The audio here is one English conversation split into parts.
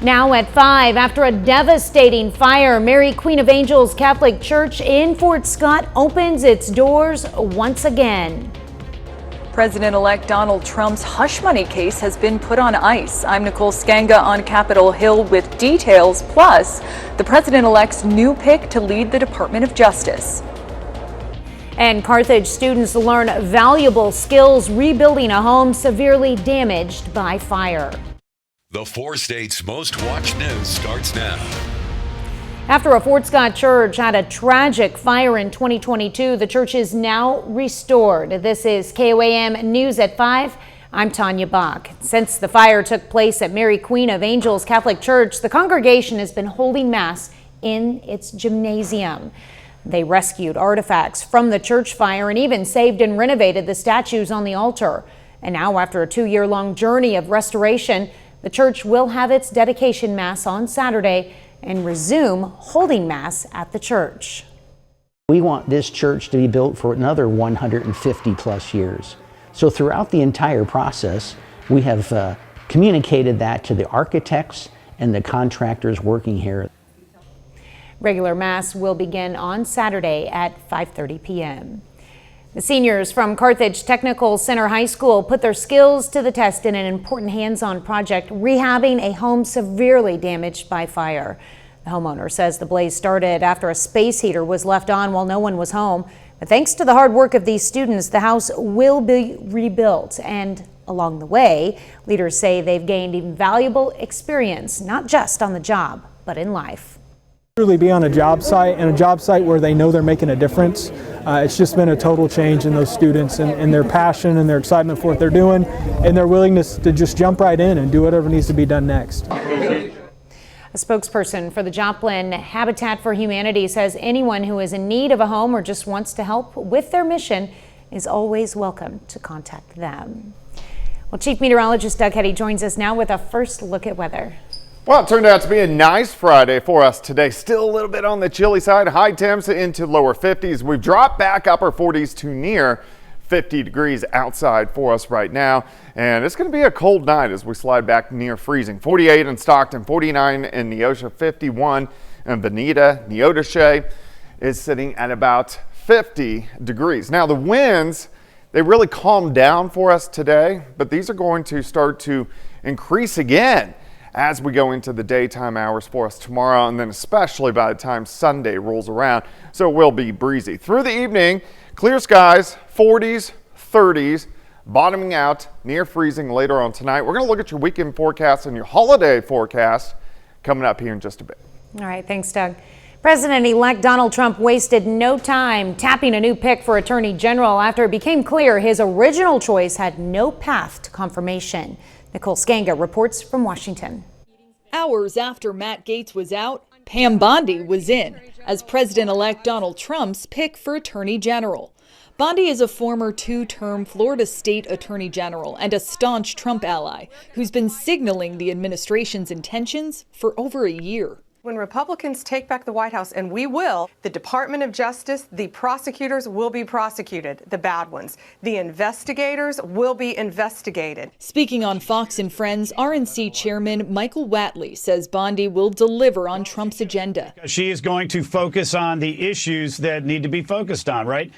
Now at 5, after a devastating fire, Mary Queen of Angels Catholic Church in Fort Scott opens its doors once again. President-elect Donald Trump's hush money case has been put on ice. I'm Nicole Skanga on Capitol Hill with details, plus the president-elect's new pick to lead the Department of Justice. And Carthage students learn valuable skills rebuilding a home severely damaged by fire. The 4 states' most watched news starts now. After a Fort Scott church had a tragic fire in 2022, the church is now restored. This is KOAM News at 5. I'm Tanya Bach. Since the fire took place at Mary Queen of Angels Catholic Church, the congregation has been holding Mass in its gymnasium. They rescued artifacts from the church fire and even saved and renovated the statues on the altar. And now, after a 2-year-long journey of restoration, the church will have its dedication Mass on Saturday and resume holding Mass at the church. We want this church to be built for another 150 plus years. So throughout the entire process, we have communicated that to the architects and the contractors working here. Regular Mass will begin on Saturday at 5:30 p.m. The seniors from Carthage Technical Center High School put their skills to the test in an important hands-on project rehabbing a home severely damaged by fire. The homeowner says the blaze started after a space heater was left on while no one was home. But thanks to the hard work of these students, the house will be rebuilt. And along the way, leaders say they've gained invaluable experience, not just on the job, but in life. Truly be on a job site, and a job site where they know they're making a difference. It's just been a total change in those students and their passion and their excitement for what they're doing and their willingness to just jump right in and do whatever needs to be done next. A spokesperson for the Joplin Habitat for Humanity says anyone who is in need of a home or just wants to help with their mission is always welcome to contact them. Well, Chief Meteorologist Doug Hetty joins us now with a first look at weather. Well, it turned out to be a nice Friday for us today. Still a little bit on the chilly side. High temps into lower 50s. We've dropped back upper 40s to near 50 degrees outside for us right now. And it's going to be a cold night as we slide back near freezing. 48 in Stockton, 49 in Neosho, 51 in Bonita. Neodesha is sitting at about 50 degrees. Now the winds, they really calmed down for us today, but these are going to start to increase again as we go into the daytime hours for us tomorrow, and then especially by the time Sunday rolls around. So it will be breezy. Through the evening, clear skies, 40s, 30s, bottoming out near freezing later on tonight. We're going to look at your weekend forecast and your holiday forecast coming up here in just a bit. All right, thanks, Doug. President-elect Donald Trump wasted no time tapping a new pick for Attorney General after it became clear his original choice had no path to confirmation. Nicole Skanga reports from Washington. Hours after Matt Gaetz was out, Pam Bondi was in as President-elect Donald Trump's pick for Attorney General. Bondi is a former 2-term Florida State Attorney General and a staunch Trump ally who's been signaling the administration's intentions for over a year. When Republicans take back the White House, and we will, the Department of Justice, the prosecutors will be prosecuted, the bad ones. The investigators will be investigated. Speaking on Fox and Friends, RNC Chairman Michael Whatley says Bondi will deliver on Trump's agenda. She is going to focus on the issues that need to be focused on, right?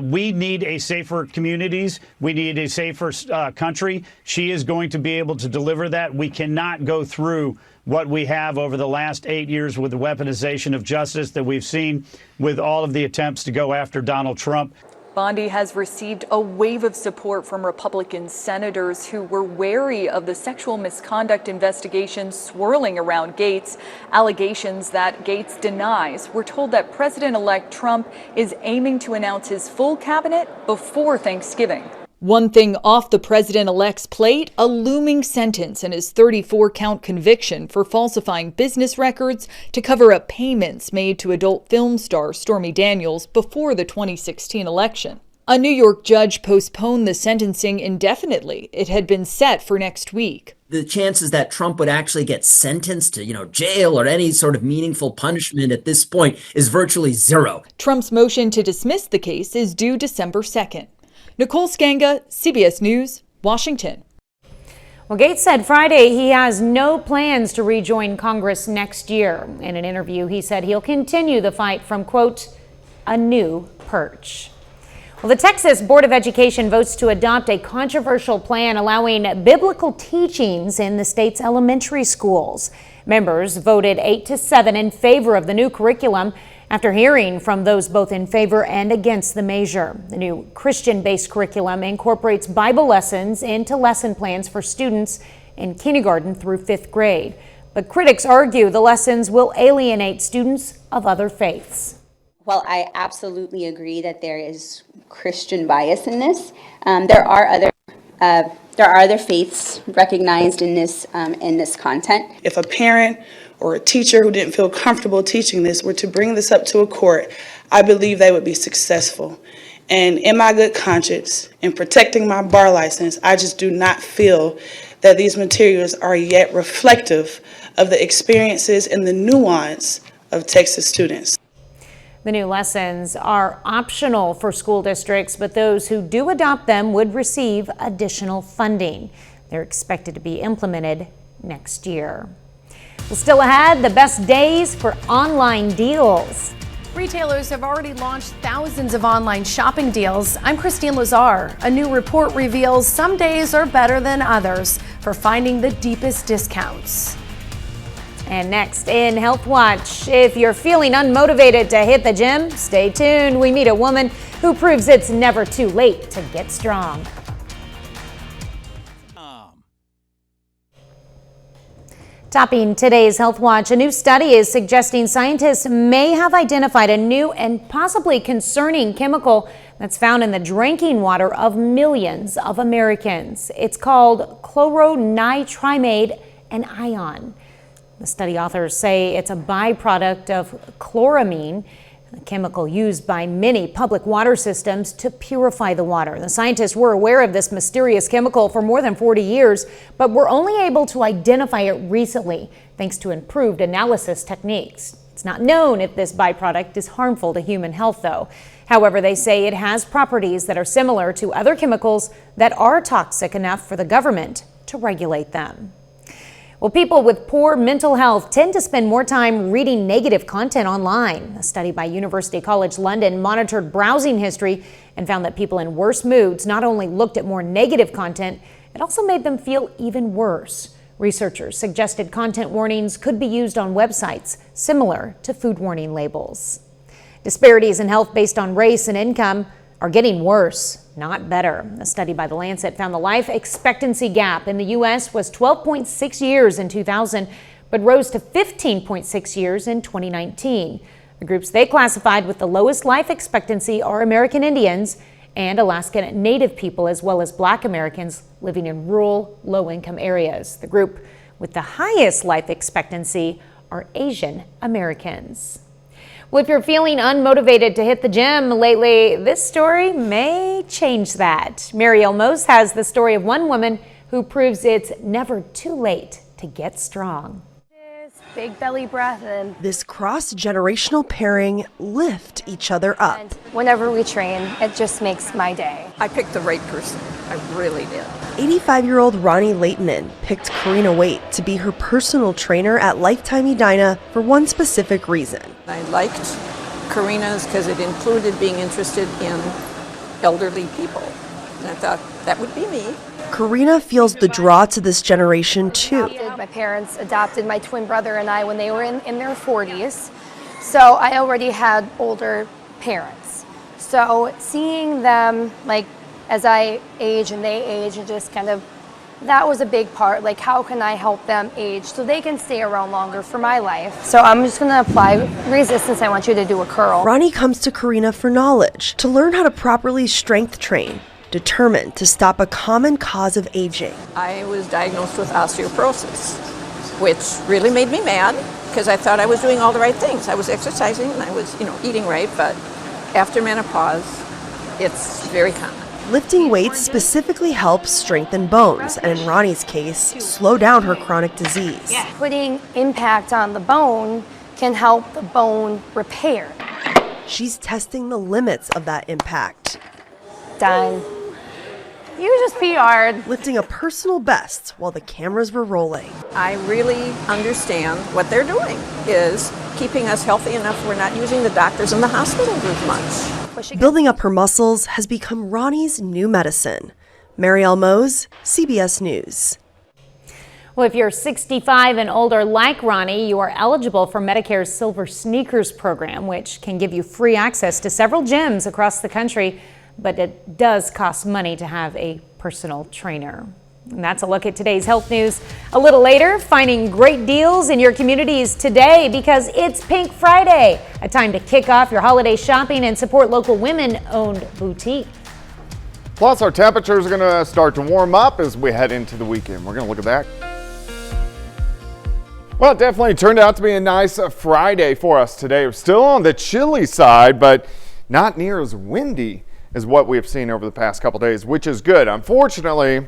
We need a safer communities. We need a safer country. She is going to be able to deliver that. We cannot go through what we have over the last 8 years with the weaponization of justice that we've seen with all of the attempts to go after Donald Trump. Bondi has received a wave of support from Republican senators who were wary of the sexual misconduct investigation swirling around Gaetz. Allegations that Gaetz denies. We're told that President-elect Trump is aiming to announce his full cabinet before Thanksgiving. One thing off the president-elect's plate, a looming sentence in his 34-count conviction for falsifying business records to cover up payments made to adult film star Stormy Daniels before the 2016 election. A New York judge postponed the sentencing indefinitely. It had been set for next week. The chances that Trump would actually get sentenced to, jail or any sort of meaningful punishment at this point is virtually zero. Trump's motion to dismiss the case is due December 2nd. Nicole Skanga, CBS News, Washington. Well, Gates said Friday he has no plans to rejoin Congress next year. In an interview, he said he'll continue the fight from, quote, a new perch. Well, the Texas Board of Education votes to adopt a controversial plan allowing biblical teachings in the state's elementary schools. Members voted 8-7 in favor of the new curriculum after hearing from those both in favor and against the measure. The new Christian-based curriculum incorporates Bible lessons into lesson plans for students in kindergarten through 5th grade. But critics argue the lessons will alienate students of other faiths. Well, I absolutely agree that there is Christian bias in this. There are other faiths recognized in this content. If a parent or a teacher who didn't feel comfortable teaching this were to bring this up to a court, I believe they would be successful. And in my good conscience, in protecting my bar license, I just do not feel that these materials are yet reflective of the experiences and the nuance of Texas students. The new lessons are optional for school districts, but those who do adopt them would receive additional funding. They're expected to be implemented next year. Well, still ahead, the best days for online deals. Retailers have already launched thousands of online shopping deals. I'm Christine Lazar. A new report reveals some days are better than others for finding the deepest discounts. And next in Health Watch, if you're feeling unmotivated to hit the gym, stay tuned. We meet a woman who proves it's never too late to get strong. Topping today's Health Watch, a new study is suggesting scientists may have identified a new and possibly concerning chemical that's found in the drinking water of millions of Americans. It's called chloronitrimate and ion. The study authors say it's a byproduct of chloramine, a chemical used by many public water systems to purify the water. The scientists were aware of this mysterious chemical for more than 40 years, but were only able to identify it recently thanks to improved analysis techniques. It's not known if this byproduct is harmful to human health, though. However, they say it has properties that are similar to other chemicals that are toxic enough for the government to regulate them. Well, people with poor mental health tend to spend more time reading negative content online. A study by University College London monitored browsing history and found that people in worse moods not only looked at more negative content, it also made them feel even worse. Researchers suggested content warnings could be used on websites similar to food warning labels. Disparities in health based on race and income are getting worse, not better. A study by The Lancet found the life expectancy gap in the U.S. was 12.6 years in 2000, but rose to 15.6 years in 2019. The groups they classified with the lowest life expectancy are American Indians and Alaskan Native people, as well as Black Americans living in rural, low-income areas. The group with the highest life expectancy are Asian Americans. Well, if you're feeling unmotivated to hit the gym lately, this story may change that. Mary Elmos has the story of one woman who proves it's never too late to get strong. Big belly breath and this cross-generational pairing lift each other up. and whenever we train, it just makes my day. I picked the right person. I really did. 85-year-old Ronnie Leightonen picked Karina Waite to be her personal trainer at Lifetime Edina for one specific reason. I liked Karina's because it included being interested in elderly people. And I thought, that would be me. Karina feels the draw to this generation too. My parents adopted my twin brother and I when they were in their 40s. So I already had older parents. So seeing them like as I age and they age and just kind of, that was a big part. Like, how can I help them age so they can stay around longer for my life? So I'm just gonna apply resistance. I want you to do a curl. Ronnie comes to Karina for knowledge, to learn how to properly strength train, determined to stop a common cause of aging. I was diagnosed with osteoporosis, which really made me mad because I thought I was doing all the right things. I was exercising and I was, eating right, but after menopause, it's very common. Lifting weights specifically helps strengthen bones, and in Ronnie's case, slow down her chronic disease. Putting impact on the bone can help the bone repair. She's testing the limits of that impact. Done. You just PR'd. lifting a personal best while the cameras were rolling. I really understand what they're doing is keeping us healthy enough we're not using the doctors in the hospital as much. Building up her muscles has become Ronnie's new medicine. Marielle Mose, CBS News. Well, if you're 65 and older like Ronnie, you are eligible for Medicare's Silver Sneakers program, which can give you free access to several gyms across the country, but it does cost money to have a personal trainer. And that's a look at today's health news. A little later, finding great deals in your communities today because it's Pink Friday, a time to kick off your holiday shopping and support local women-owned boutiques. Plus, our temperatures are going to start to warm up as we head into the weekend. We're going to look at that. Well, it definitely turned out to be a nice Friday for us today. We're still on the chilly side, but not near as windy as what we've seen over the past couple days, which is good. Unfortunately,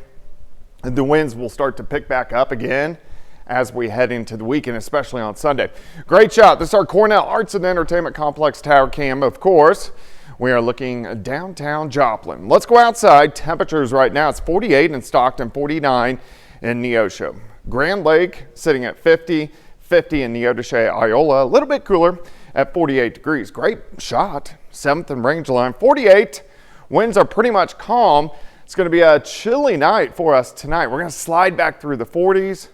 the winds will start to pick back up again as we head into the weekend, especially on Sunday. Great shot. This is our Cornell Arts and Entertainment Complex Tower Cam, of course. We are looking downtown Joplin. Let's go outside. Temperatures right now, it's 48 in Stockton, 49 in Neosho. Grand Lake sitting at 50, 50 in Neodesha, Iola, a little bit cooler at 48 degrees. Great shot. 7th and Rangeline, 48. Winds are pretty much calm. It's going to be a chilly night for us tonight. We're going to slide back through the 40s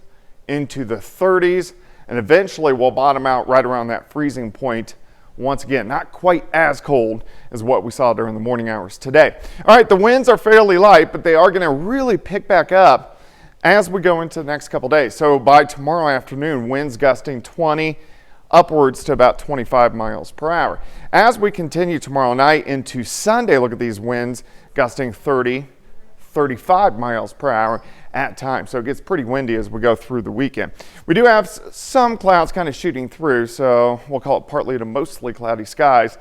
into the 30s, and eventually we'll bottom out right around that freezing point once again. Not quite as cold as what we saw during the morning hours today. All right, the winds are fairly light, but they are going to really pick back up as we go into the next couple days. So by tomorrow afternoon, winds gusting 20 upwards to about 25 miles per hour. As we continue tomorrow night into Sunday, look at these winds gusting 30, 35 miles per hour at times. So it gets pretty windy as we go through the weekend. We do have some clouds kind of shooting through, so we'll call it partly to mostly cloudy skies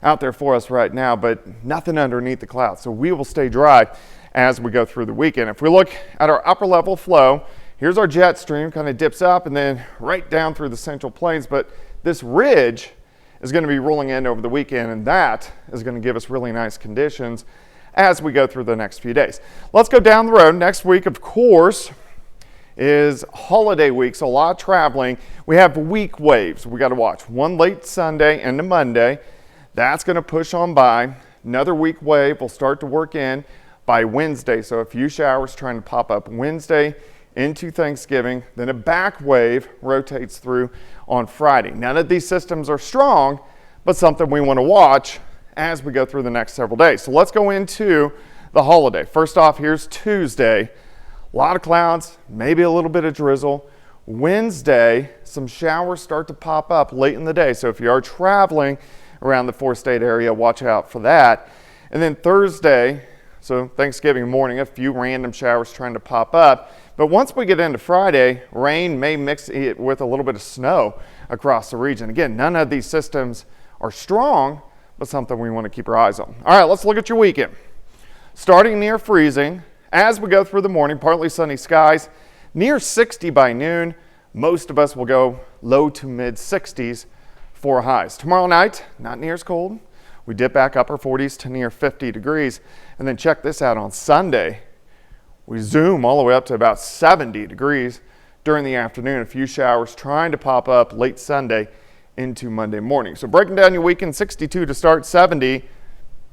out there for us right now, but nothing underneath the clouds. So we will stay dry as we go through the weekend. If we look at our upper level flow, here's our jet stream, kind of dips up and then right down through the Central Plains, but this ridge is going to be rolling in over the weekend, and that is going to give us really nice conditions as we go through the next few days. Let's go down the road. Next week, of course, is holiday week, so a lot of traveling. We have week waves we got to watch. One late Sunday into Monday. That's going to push on by. Another week wave will start to work in by Wednesday, so a few showers trying to pop up Wednesday into Thanksgiving. Then a back wave rotates through on Friday. None of these systems are strong, but something we want to watch as we go through the next several days. So let's go into the holiday. First off, here's Tuesday. A lot of clouds, maybe a little bit of drizzle. Wednesday, some showers start to pop up late in the day. So if you are traveling around the four-state area, watch out for that. And then Thursday, so Thanksgiving morning, a few random showers trying to pop up. But once we get into Friday, rain may mix it with a little bit of snow across the region. Again, none of these systems are strong, but something we want to keep our eyes on. All right, let's look at your weekend. Starting near freezing, as we go through the morning, partly sunny skies, near 60 by noon. Most of us will go low to mid 60s for highs. Tomorrow night, not near as cold. We dip back upper 40s to near 50 degrees. And then check this out on Sunday. We zoom all the way up to about 70 degrees during the afternoon. A few showers trying to pop up late Sunday into Monday morning. So breaking down your weekend, 62 to start, 70,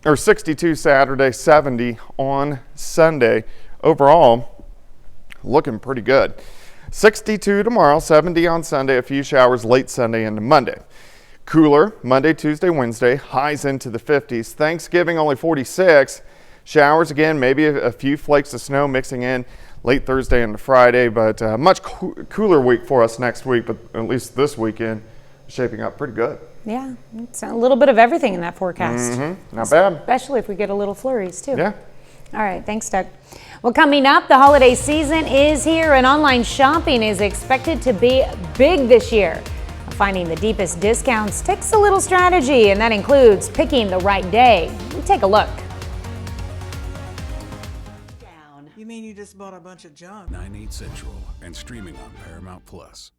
or 62 Saturday, 70 on Sunday. Overall, looking pretty good. 62 tomorrow, 70 on Sunday, a few showers late Sunday into Monday. Cooler Monday, Tuesday, Wednesday, highs into the 50s. Thanksgiving only 46. Showers again, maybe a few flakes of snow mixing in late Thursday into Friday, but much cooler week for us next week, but at least this weekend shaping up pretty good. Yeah, it's a little bit of everything in that forecast. Not bad. Especially if we get a little flurries too. Yeah. All right, thanks, Doug. Well, coming up, the holiday season is here and online shopping is expected to be big this year. Finding the deepest discounts takes a little strategy, and that includes picking the right day. We'll take a look. You mean you just bought a bunch of junk? 9/8 Central and streaming on Paramount Plus.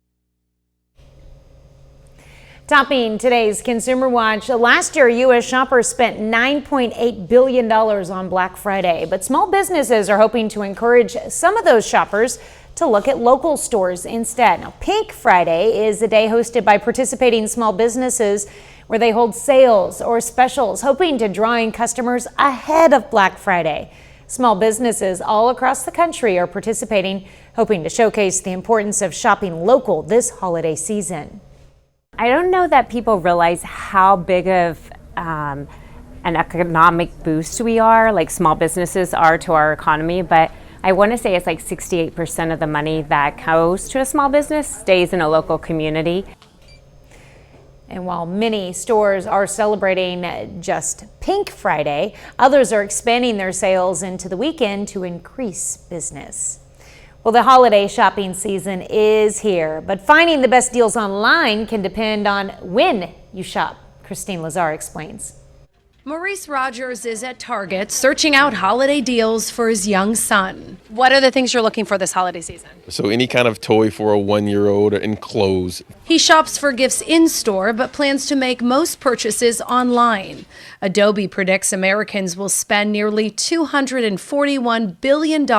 Topping today's Consumer Watch, last year U.S. shoppers spent $9.8 billion on Black Friday, but small businesses are hoping to encourage some of those shoppers to look at local stores instead. Now, Pink Friday is a day hosted by participating small businesses where they hold sales or specials, hoping to draw in customers ahead of Black Friday. Small businesses all across the country are participating, hoping to showcase the importance of shopping local this holiday season. I don't know that people realize how big of an economic boost we are, like small businesses are to our economy, but I want to say it's like 68% of the money that goes to a small business stays in a local community. And while many stores are celebrating just Pink Friday, others are expanding their sales into the weekend to increase business. Well, the holiday shopping season is here, but finding the best deals online can depend on when you shop. Christine Lazar explains. Maurice Rogers is at Target searching out holiday deals for his young son. What are the things you're looking for this holiday season? So any kind of toy for a 1-year-old and clothes. He shops for gifts in-store but plans to make most purchases online. Adobe predicts Americans will spend nearly $241 billion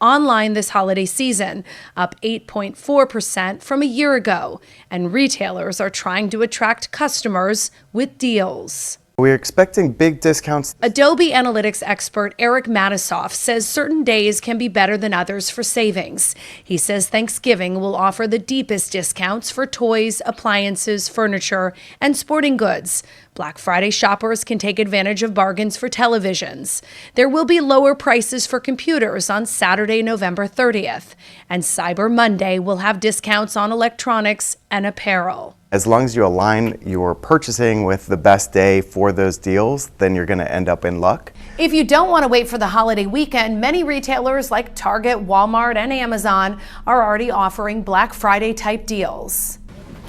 online this holiday season, up 8.4% from a year ago. And retailers are trying to attract customers with deals. We're expecting big discounts. Adobe Analytics expert Eric Matisoff says certain days can be better than others for savings. He says Thanksgiving will offer the deepest discounts for toys, appliances, furniture, and sporting goods. Black Friday shoppers can take advantage of bargains for televisions. There will be lower prices for computers on Saturday, November 30th. And Cyber Monday will have discounts on electronics and apparel. As long as you align your purchasing with the best day for those deals, then you're going to end up in luck. If you don't want to wait for the holiday weekend, many retailers like Target, Walmart, and Amazon are already offering Black Friday type deals.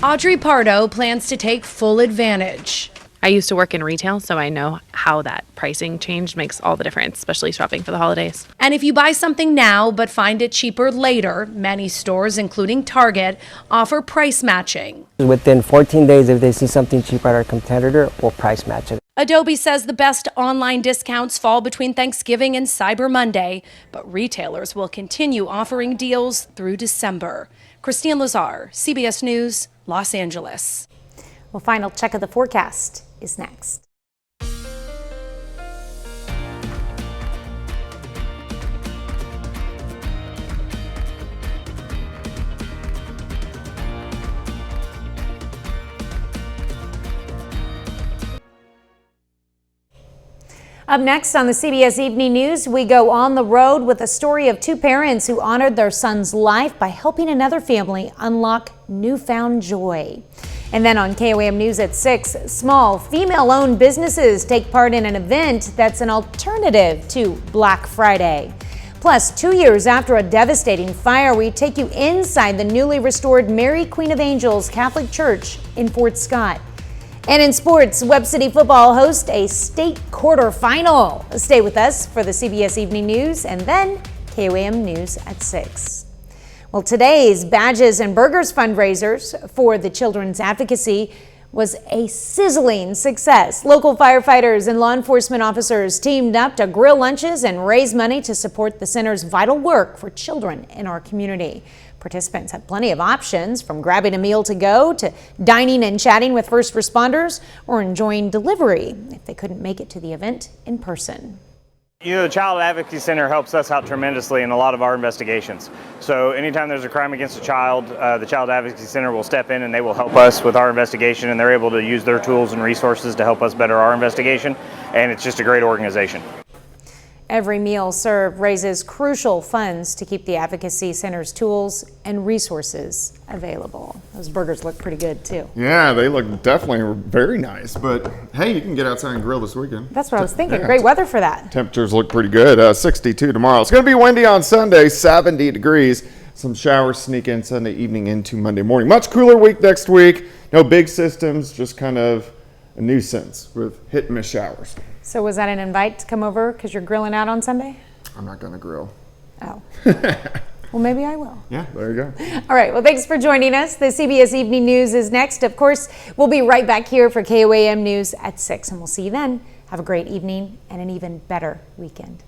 Audrey Pardo plans to take full advantage. I used to work in retail, so I know how that pricing change makes all the difference, especially shopping for the holidays. And if you buy something now but find it cheaper later, many stores, including Target, offer price matching. Within 14 days, if they see something cheap at our competitor, we'll price match it. Adobe says the best online discounts fall between Thanksgiving and Cyber Monday, but retailers will continue offering deals through December. Christine Lazar, CBS News, Los Angeles. Well, final check of the forecast is next. Up next on the CBS Evening News, we go on the road with a story of two parents who honored their son's life by helping another family unlock newfound joy. And then on KOAM News at 6, small female-owned businesses take part in an event that's an alternative to Black Friday. Plus, 2 years after a devastating fire, we take you inside the newly restored Mary Queen of Angels Catholic Church in Fort Scott. And in sports, Webb City football hosts a state quarterfinal. Stay with us for the CBS Evening News and then KOAM News at 6. Well, today's Badges and Burgers fundraisers for the Children's Advocacy was a sizzling success. Local firefighters and law enforcement officers teamed up to grill lunches and raise money to support the center's vital work for children in our community. Participants had plenty of options, from grabbing a meal to go to dining and chatting with first responders or enjoying delivery if they couldn't make it to the event in person. You know, the Child Advocacy Center helps us out tremendously in a lot of our investigations. So anytime there's a crime against a child, the Child Advocacy Center will step in and they will help us with our investigation, and they're able to use their tools and resources to help us better our investigation, and it's just a great organization. Every meal served raises crucial funds to keep the Advocacy Center's tools and resources available. Those burgers look pretty good too. Yeah, they look definitely very nice, but hey, you can get outside and grill this weekend. That's what I was thinking. Yeah. Great weather for that. Temperatures look pretty good. 62 tomorrow. It's going to be windy on Sunday, 70 degrees. Some showers sneak in Sunday evening into Monday morning. Much cooler week next week. No big systems, just kind of a nuisance with hit and miss showers. So was that an invite to come over because you're grilling out on Sunday? I'm not going to grill. Oh. Well, maybe I will. Yeah, there you go. All right. Well, thanks for joining us. The CBS Evening News is next. Of course, we'll be right back here for KOAM News at 6, and we'll see you then. Have a great evening and an even better weekend.